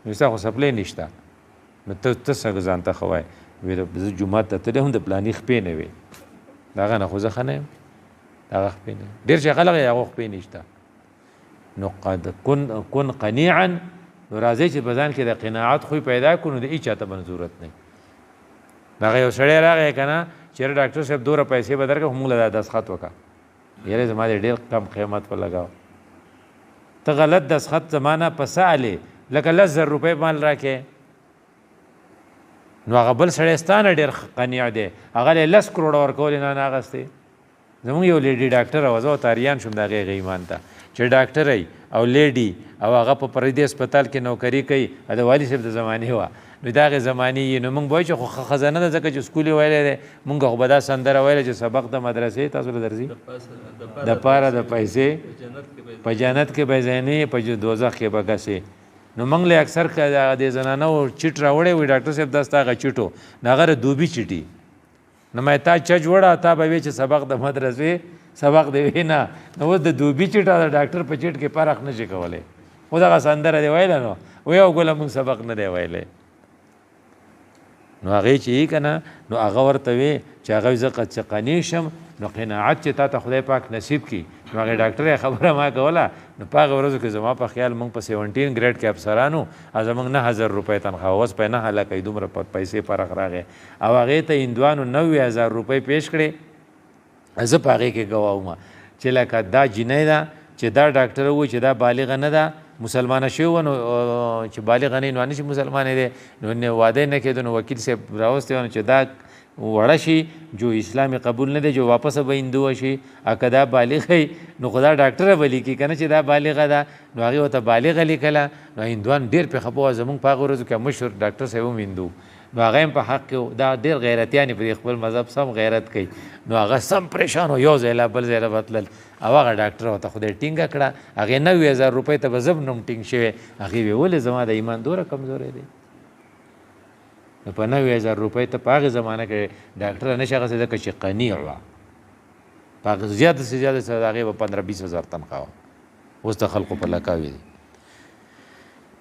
نو ستا خو سپلی نشته نو ته څنګه ځان ته ښه وایې ویل زه جومات ته تللی هم د پلاني خپې نه وې د هغه نه خو زه ښه نه یم د هغه خپې نه ډېر چې خلک یې هغو خپې نشته نو قد کن قنیعا نو راځئ چې په ځان کې د قناعت خوی پیدا کړو نو د هېچا ته به ضرورت نه وي هغه یو سړی راغی که نه چېرې ډاکټر صاحب دومره پیسې به درکړه خو موږ له دا دستخط وکړه یاره زما دې ډېر کم قیمت په لګاو ته غلط دستخط زما نه په څه هلې لکه 10,000 روپۍ مال راکې نو هغه بل سړی ستا نه ډېر قنیع دی هغه له 10 کروړه ورکولې نه اخیستې زمونږ یو لیډي ډاکټره وه زه تاریان شوم د هغې ایمان ته چې ډاکټر او لیډي او هغه په پردي هسپتال کې نوکري کوي د والي صاحب د زمانې وه نو د هغې زمانې یې نو موږ به وایو چې خو ښه نه ده ځکه چې سکول یې ویلی دی مونږ خو به دا سندره ویله چې سبق د مدرسې تاسو له درځي د پاره د پیسې په جنت کې به ځای نه په دوزخ کې به ګسې نو موږ له اکثر د زنانو چیټ راوړی وي ډاکټر صاحب دا ستا هغه چیټو نو هغه دوبي چیټي نو ما تا چج وړه تا به وی چې سبق د مدرسې سبق دی وی نه نو اوس د دوبي چیټه د ډاکټر په چیټ کې فرق نشي کولی خو دغه سندره دی ویله نو وی او ګوله موږ سبق نه دی ویلی نو هغې چې یې که نه نو هغه ورته وی چې هغه زه چې قنی شم نو قناعت چې تا ته خدای پاک نصیب کړي نو هغې ډاکټر یې خبره ما کوله نو په هغه ورځو کې زما په خیال موږ په 17 ګریډ کې افسرانو او زموږ 9,000 روپۍ تنخواه اوس په 9 هلکۍ دومره پیسې فرق راغی او هغې ته هندوانو 90,000 روپۍ پیش کړې زه په هغې کې ګواه وم چې لکه دا جینۍ ده چې دا ډاکټر ووایي چې دا بالغه نه ده مسلمانه شوی و نو چې بالغه نه وي نو نشي مسلمانې دی نو واده نه کېدو نو وکیل صاحب راوستی و نو چې دا وړه شي جو اسلامي قبول نه دی جو واپس به هندو شي که دا بالغه وي نو خو دا ډاکټره به لیکي که نه چې دا بالغه ده نو هغې ورته بالغه لیکله نو هندوان ډېر پرې خفه وه زموږ په هغه ورځو کې مشهور ډاکټر صاحب هم هندو نو هغه هم په حق کې دا ډېر غیرتیان په دې خپل مذهب سم غیرت کوي نو هغه سم پریشان و یو ځای له بل ځای له بتلل او هغه ډاکټر ورته خدای ټینګه کړه هغې 90,000 روپۍ ته به زه نوم ټینګ شوی هغې وی ولې زما د ایمان دومره کمزوری دی نو په 90,000 روپۍ ته په هغې زمانه کې ډاکټره نشي اخیستی ځکه چې قنیع وه په هغې زیاته سے زیاته د هغې به 15-20,000 تنخواه اوس د خلقو په لکاوي دي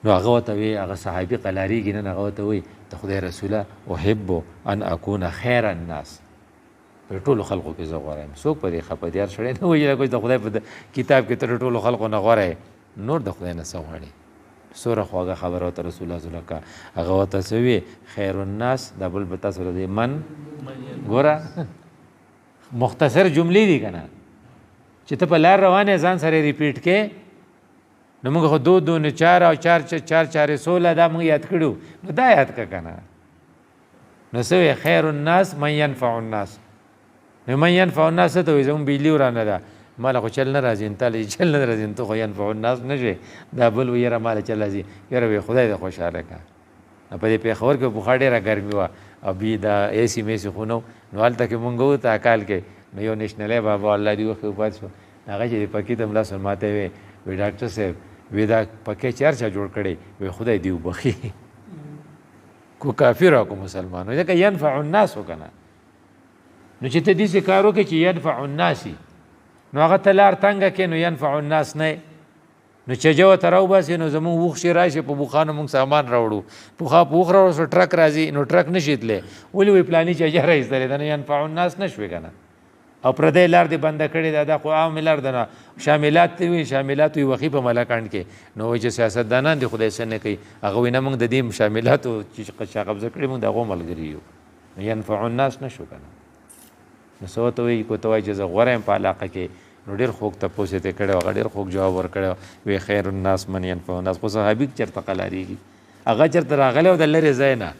نو هغه ورته وی هغه صحابي قلاریږي نن هغه ورته وی د خدای رسوله احب ان اکون خیر الناس په ټولو خلقو کې زه غوره یم څوک په دې خفه دي هر سړی نه وایي لکه د خدای په کتاب کې تر ټولو خلقو نه غوره یې نور د خدای نه څه غواړي څومره خواږه خبره ورته رسول الله صلی الله علیه وسلم هغه ورته څه وی خیر الناس دا بل به تاسو له من ګوره مختصر جملې دي که نه چې ته په لار روانې ځان سره ریپیټ کې نو موږ خو 2 نه 4 او 4 4 16 دا موږ یاد کړو نو دا یاد که که نه نو څه وی خیر الناس من ینفع الناس نو من ینفع الناس ته وایي زموږ بجلي ورانه ده ماله خو چل نه راځي تا له چل نه راځي ته خو ینفع الناس نه شې دا بل وی یاره ماله چل راځي یاره وی خدای دې خوشحاله که په دې پېښور کې پخوا ډېره ګرمي وه او بي دا ایسي میسي خو نه نو هلته کې مونږ وو تاکال کې نو یو نیشنلی بابا الله دې وښي وفات شو هغه چې د پکې ته ملا سن ماته وی ډاکټر صاحب وی دا پکې چې هر چا جوړ کړی وی خدای دې وبخي کو کافر او کو مسلمان وي ځکه ینفع الناس وکنه نو چې ته داسې کار وکړې چې ینفع الناس نو هغه ته لار تنګه کې نو ینفع الناس نه نو چجه ورته راوباسې نو زمونږ وښ چې راشي په بوخانو مونږ سامان راوړو پوخا په وښ راوړو سو ټرک راځي نو ټرک نشي تللی ولې وایي پلاني چجه راایستلی ده نو ینفع الناس نه شوې که نه او پردی لار دې بنده کړې ده دا خو عام لار ده نه شاملات ته وي شاملات وي وخي په ملکانډ کې نو وایي چې سیاستدانان دې خدای څه نه کوي هغه وایي نه موږ د دې شاملاتو چې شا قبضه کړي موږ د هغو ملګري یو نو ینفع الناس نه شو که نه نو څه ورته وایي کو ته وایي چې زه غوره یم په علاقه کې نو ډېر خوږ تپوس یې کړی هغه ډېر خوږ جواب ورکړی وی خیر الناس من ینفع الناس خو صحابي چېرته قلاریږي هغه چېرته راغلی او د لرې ځای نه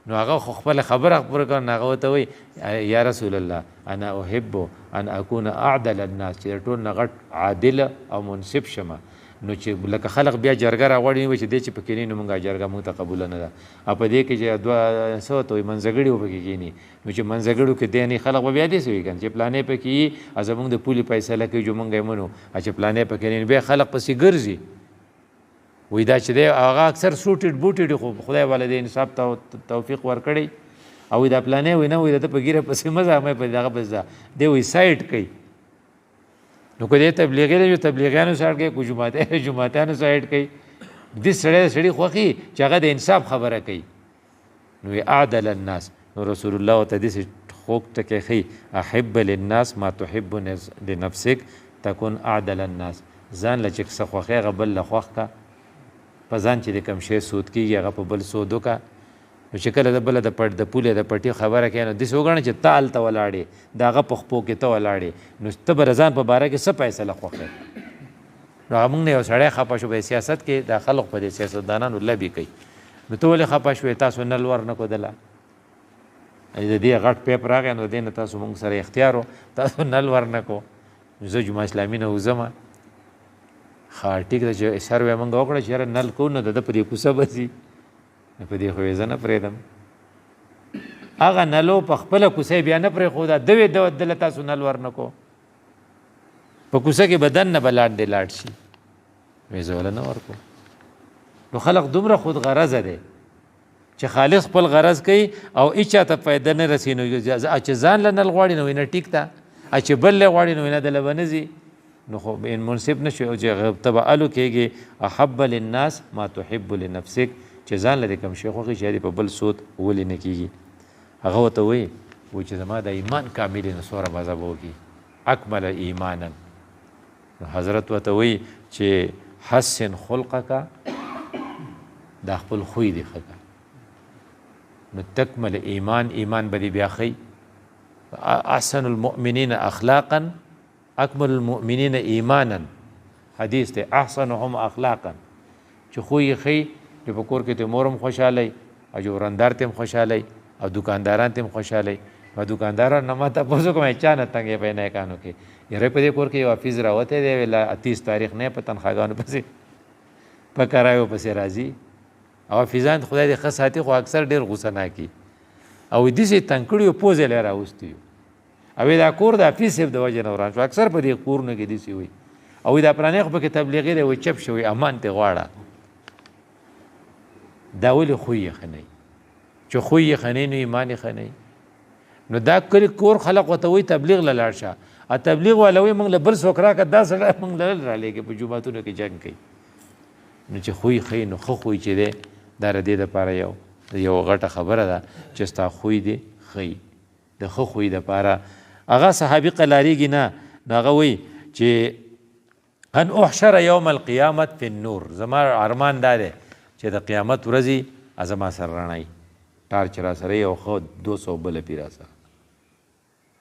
نو هغه خو خپله خبره پوره کړه نو هغه ورته وایي یا رسول الله انا احب ان اکون اعدل الناس چې د ټول نه غټ عادله او منصف شمه نو چې لکه خلق بیا جرګه راغواړي وایي چې دې چې پکې نه نو مونږ جرګه مونږ ته قبوله نه ده او په دې کې چې دوه څه ورته وایي منځګړي وپکې کښېني نو چې منځګړو کې دی نه خلق به بیا داسې وایي که نه چې پلانې پکې وي او زمونږ د پولې فیصله کوي جو مونږ یې منو او چې پلانې پکې نه بیا خلق پسې ګرځي وایي دا چې دی هغه اکثر سوټډ بوټډ خو خدای والا دې انصاف توفیق ورکړی او دا پلانې وایي نه وایي د ته په ګیره پسې مه ځه مې په دغه پسې ځه دی وایي سایډ کوي نو که دې تبلیغي دی تبلیغیانو سایډ کوي کو جماعتیانو سایډ کوي دې سړی د سړي خوښي چې هغه د انصاف خبره کوي. نو اعدل الناس، نو رسول الله ورته داسې خوږ ټکی ښیي، احب للناس ما تحب لنفسک تکن اعدل الناس. ځان له چې څه خوښي هغه بل له خوښ کا، په ځان چې د کوم شی سود کېږي هغه په بل سود وکړه. نو چې کله د بله د پولې د پټي خبره کوي نو داسې وګڼه چې ته هلته ولاړې، د هغه په خپو کې ته ولاړې، نو ته به د ځان په باره کې څه فیصله خوښوې. نو هغه موږ نه یو سړی خفه شو په سیاست کې، دا خلق په دې سیاستدانانو لبې کوي. نو ته ولې خفه شوې؟ تاسو نل ور نه کودله، د دې غټ پیپ راغی نو د دې نه تاسو موږ سره اختیار و، تاسو نل ور نه کو. نو زه جمعه اسلامي نه وځم. ښه ټیک ده چې سروې موږ وکړه چې یاره نل کوو نو د ده په دې کوڅه به ځي، نو په دې خو یې زه نه پرېږدم. هغه نلو په خپله کوڅه یې بیا نه پرېښوده، ده وې دله تاسو نل ور نه کو، په کوڅه کې به دننه به لاړ دی لاړ شي. وې زه وله نه ورکو. نو خلق دومره خود غرضه دی چې خالص خپل غرض کوي او هیچا ته فایده نه رسي. نو چې ځان له نل غواړي نو وینه ټیک ده، چې بل له غواړي نو وینه دله به نه ځي. نو خو منصف نه شي او چې تبعلو کېږي. احب للناس ما تحب لنفسک، چې ځان له کوم شي خوښي چې په بل سود ولې نه کېږي. هغه ورته وایي چې زما د ایمان کامل نو څومره مزه به وکړي، اکمل ایمانا. نو حضرت ورته وایي چې حسن خلقک، دا خپل خوی دی ښه کړه، نو تکمل ایمان، ایمان به دې بیا ښیي. احسن المؤمنین اخلاقا اکمل المؤمنین ایمانا، حدیث دی احسنهم اخلاقا، چې خو یې ښیي چې په کور کې ته مور هم خوشحالی او جورندار ته هم خوشحالی او دکانداران ته هم خوشحالی. و دکانداران نه ما تپوس کوم چا نه تنګې په نیکانو کې، یاره په دې کور کې یو حافظ راوتی دی ویله 30 تاریخ نه په تنخواګانو پسې په کرایو پسې راځي. او حافظان خدای دې ښه ساتي خو اکثر ډېر غوسه ناکي او داسې تنګ کړي یو پوزې له راوستي یو. او دا کور د حافظ صاحب د وجې نه وران شو، اکثر په دې کورونو کې داسې وي. او دا پلانې خو پکې تبلیغي دی وایي چپ شوی امان ته غواړه. دا ولې خوی یې ښه نه وي؟ چې خوی یې ښه نه وي نو ایمان یې ښه نه وي. نو دا کلي کور خلق ورته وایي تبلیغ له لاړ شه، تبلیغ والا وایي موږ له بل څوک راکړه، دا سړی موږ له رالېږي په جوماتونو کې جنګ کوي. نو چې خوی ښه نو ښه خوی چې دی دا د دې دپاره یو غټه خبره ده چې ستا خوی دې ښه د ښه خوی دپاره. هغه صحابي قلاریږي نه، نو هغه وایي چې ان احشر یوم القیامت فی النور، زما ارمان دا دی چې د قیامت ورځې زما سره رڼایي ټارچ را سره یو ښه 200 بله پي را سره.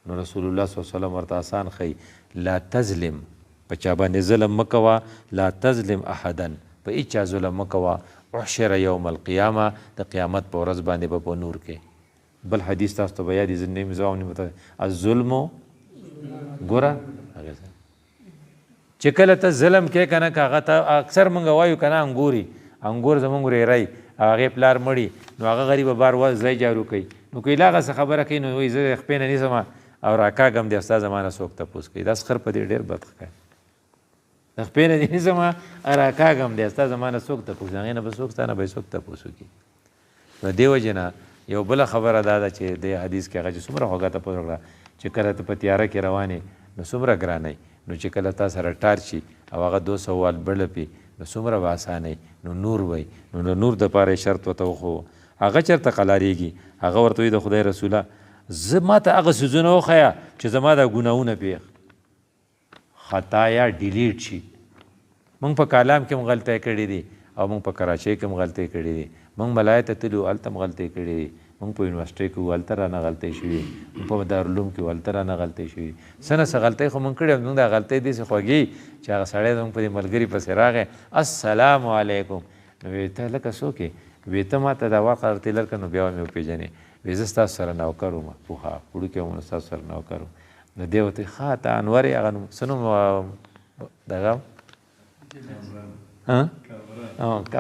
نو رسول الله صلی الله علیه وسلم ورته آسان ښیي، لا تظلم، په چا باندې ظلم مه کوه، لا تظلم احدا، په هیچا ظلم مه کوه. احشر یوم القیامه، د قیامت په ورځ باندې به په نور کې. بل حدیث تاسو ته به یاد یې زه نیم ځواب نیم الظلم ګوره چې کله ته ظلم کې که نه که هغه ته اکثر موږ وایو که نه انګور زمونږ ورېری هغې پلار مړي نو هغه غریبه بار ځای جارو کوي. نو که هغه څه خبره کوي نو وایي زه د خپې نه نیسم او راکاږم دی ستا زما نه څوک تپوس کوي. دا خر په دې ډېر بد ښکاري، د خپې نه دې نیسم راکاږم دی ستا زما نه څوک تپوس، هغې نه به څوک ستا نه به یې څوک تپوس وکړي. نو دې وجې نه یو بله خبره دا ده چې د حدیث کې هغه چې څومره خوږه تپوس وکړه چې کله ته په تیاره کې روانې نو څومره ګرانئ، نو چې کله تا سره ټار شي او هغه 200 وال بړپي نو څومره به اسانئ، نو نور وی. نو د نور دپاره یې شرط ورته وښو. هغه چېرته قلاریږي؟ هغه ورته وایي د خدای رسوله زه ما ته هغه څیزونه وښیه چې زما دا ګناهونه پې خطایا ډیلیټ شي. موږ په کالام کې هم غلطۍ کړي دي او موږ په کراچۍ کې هم غلطۍ کړي دي، موږ ملای ته تللي وو هلته هم غلطۍ کړي دي، موږ په یونیورسټۍ کې وو هلته رانه غلطۍ شوي، موږ په دارالعلوم کې وو هلته رانه غلطۍ شوي. څه نه څه غلطۍ خو موږ کړې موږ دا غلطۍ داسې خوږې چې هغه سړی زموږ په دې ملګري پسې راغی السلام علیکم. نو وایي ته لکه څوک یې؟ وایي ته ما ته دا واقع ارتې لر کړه نو بیا مې وپېژنې. وایي زه ستاسو سره نوکر وم، پوهه وړوکی وم نو ستاسو سره نوکر وم. نو دی ورته ښه ته انور یې هغه نوم څه نوم دغه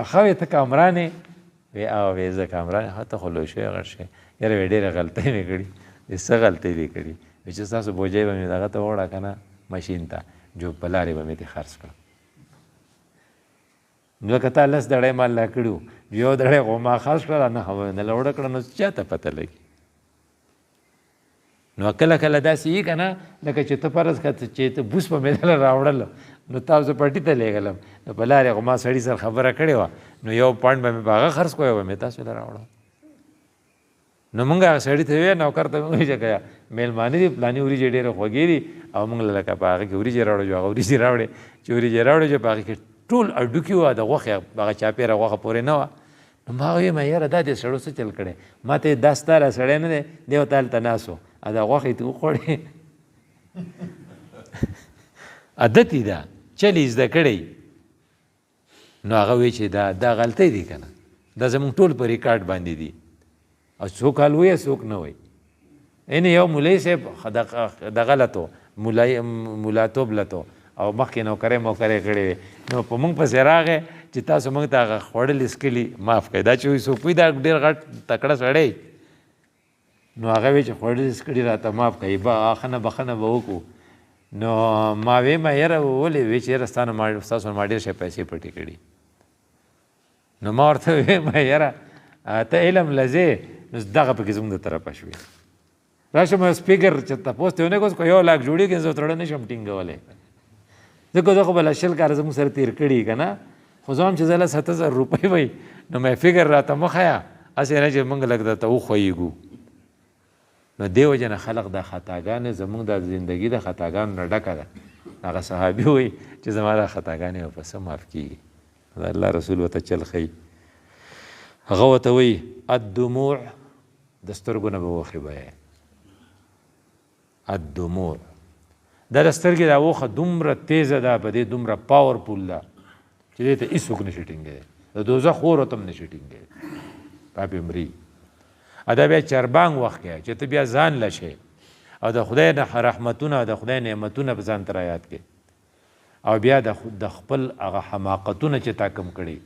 ښه وایي ته کامران یې؟ وی او وی زه کامران ښه ته خو لوی شوی غټ شوی. یاره وی ډېره غلطۍ مې کړي. څه غلطۍ دې کړي؟ وایي چې ستاسو بوجۍ به مې دغه ته وړه که نه مشین ته جو په لارې به مې ترې خرڅ کړه. نو که تا 10 دړۍ مال لا کړي وو یو دړۍ خو ما خرڅ کړله نه له وړه کړه نو چا ته پته لګي؟ نو کله کله داسې یي که نه لکه چې ته فرض کړه چې ته بوس په میدله راوړل نو تاسو پټي ته لیږلم نو په لارې خو ما سړي سره خبره کړې وه نو یو پاڼ به مې په هغه خرڅ کړی به مې تاسو له راوړم نو مونږ هغه سړي ته ویل نوکر ته مې وویل چې که میلمانه دي پلاني وریجې ډېرې خوږې دي او مونږ له لکه په هغه کې وریجې راوړو چې هغه وریجې راوړې چې وریجې راوړې چې په هغې کې ټول اډوکي وه د غوښې هغه چاپېره غوښه پورې نه وه نو ما ویم یاره دا دې سړو څه چل کړی ما ته دا ستا را سړی نه دی دی ورته هلته ناست و او دا غوښې ته وخوړې عادت یې ده چل یې زده کړی نو هغه وایي چې دا غلطۍ دی که نه دا زموږ ټول په ریکارډ باندې دي او څوک حال وایي څوک نه وایي یعنې یو مولوي صاحب دغه لته مولاتوب لته او مخکې نوکرۍ موکرۍ کړې وې نو په موږ پسې راغی چې تاسو موږ ته هغه خوړلې څکلي معاف کړئ دا چې وایي څوک وایي دا ډېر غټ تکړه سړی نو هغه وایي چې خوړلې څکلي راته معاف کړئ بخښنه به وکړو نو ما ویمه یاره ولې وایي چې یاره ستاسو ما ډېر شی پیسې پټې کړي نو ما ورته ویمه یاره ته علم له ځې نو دغه پکې زموږ د طرفه شوې راشم سپیکر چې تپوس ته ونه کوس که 1 لاک جوړېږي زه تړه نه شم ټینګولی ځکه زه خو به له 20 کاله زموږ سره تېر کړي که نه خو زه هم چې زه له 70,000 روپۍ وی نو مې فکر راته مه ښیه هسې نه چې موږ لږ درته وښویږو نو دې وجې نه خلق دا خطاګانې زموږ د زندګي د خطاګانو نه ډکه ده هغه صحابي وایي چې زما دا خطاګانې به په څه معاف کېږي د الله رسول ورته چل ښیي هغه ورته وایي الدموع د سترګو نه به اوښې بهیې الدموع دا د سترګې دا اوښه دومره تیزه ده په دې دومره پاورفول ده چې دې ته هېڅوک نشي ټینګېدی د دوزخ اور ته هم نشي ټینګېدی دا پې مري دا بیا چربانګ وخت کې چې ته بیا ځان له شې او د خدای رحمتونه او د خدای نعمتونه په ځان ته را یاد کړې او بیا د خپل هغه حماقتونه چې تا کم کړي